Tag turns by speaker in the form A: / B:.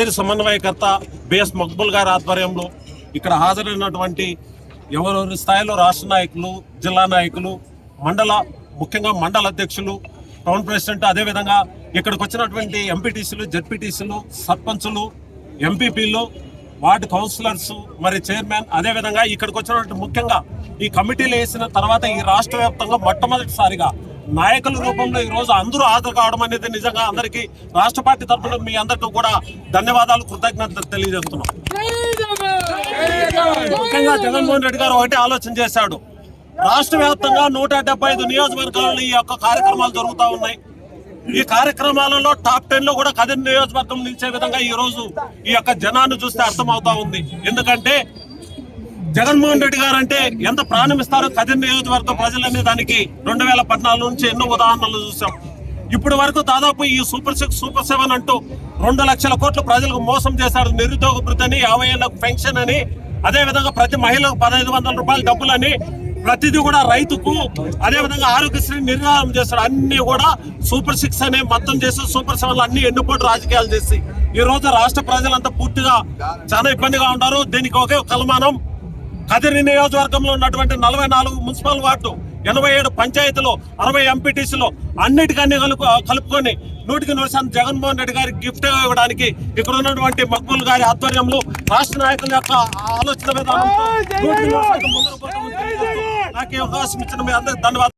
A: కదిరి సమన్వయకర్త బిఎస్ మక్బుల్ గారి ఆధ్వర్యంలో ఇక్కడ హాజరైనటువంటి ఎవరెవరి స్థాయిలో రాష్ట్ర నాయకులు, జిల్లా నాయకులు, ముఖ్యంగా మండల అధ్యక్షులు, టౌన్ ప్రెసిడెంట్, అదేవిధంగా ఇక్కడికి వచ్చినటువంటి ఎంపీటీసీలు, జెడ్పీటీసీలు, సర్పంచులు, ఎంపీపీలు, వార్డు కౌన్సిలర్స్, మరి చైర్మన్, అదేవిధంగా ఇక్కడికి వచ్చినటువంటి ముఖ్యంగా ఈ కమిటీలు వేసిన తర్వాత ఈ రాష్ట్ర వ్యాప్తంగా మొట్టమొదటిసారిగా నాయకుల రూపంలో ఈ రోజు అందరూ హాజరు కావడం అనేది నిజంగా అందరికీ రాష్ట్ర పార్టీ తరఫున మీ అందరికీ కూడా ధన్యవాదాలు, కృతజ్ఞతలు తెలియజేస్తున్నాం. ముఖ్యంగా జగన్మోహన్ రెడ్డి గారు ఒకటే ఆలోచన చేశాడు. రాష్ట్ర వ్యాప్తంగా 175 నియోజకవర్గాల్లో ఈ యొక్క కార్యక్రమాలు జరుగుతూ ఉన్నాయి. ఈ కార్యక్రమాలలో టాప్ 10 లో కూడా కదిరి నియోజకవర్గం నిలిచే విధంగా ఈ రోజు ఈ యొక్క జనాన్ని చూస్తే అర్థమవుతా ఉంది. ఎందుకంటే జగన్మోహన్ రెడ్డి గారు అంటే ఎంత ప్రాణమిస్తారో కదిరి నియోజకవర్గం ప్రజలనే దానికి 2014 నుంచి ఎన్నో ఉదాహరణలు చూసాం. ఇప్పటి వరకు దాదాపు ఈ సూపర్ 6, సూపర్ 7 అంటూ 2 లక్షల కోట్ల ప్రజలకు మోసం చేశాడు. నిరుద్యోగ భృతి అని, 50 ఏళ్లకు పెన్షన్ అని, అదేవిధంగా ప్రతి మహిళకు 1500 రూపాయల డబ్బులని, ప్రతిదీ కూడా రైతుకు, అదేవిధంగా ఆరోగ్యశ్రీ నిర్ధారణ చేస్తాడు. అన్ని కూడా సూపర్ 6 అనే మొత్తం చేసి సూపర్ 7 అన్ని ఎన్నుపోటు రాజకీయాలు చేసి ఈ రోజు రాష్ట్ర ప్రజలంతా పూర్తిగా చాలా ఇబ్బందిగా ఉన్నారు. దీనికి ఒకే కలమానం కదిరి నియోజకవర్గంలో ఉన్నటువంటి 44 మున్సిపల్ వార్డు, 87 పంచాయతీలు, 60 ఎంపీటీసీలు అన్నిటికన్నీ కలుపుకొని 100% జగన్మోహన్ రెడ్డి గారికి గిఫ్ట్ ఇవ్వడానికి ఇక్కడ ఉన్నటువంటి మక్బుల్ గారి ఆధ్వర్యంలో రాష్ట్ర నాయకుల యొక్క ఆలోచన విధానంతో నాకు అవకాశం ఇచ్చిన మీ అందరికీ ధన్యవాదాలు.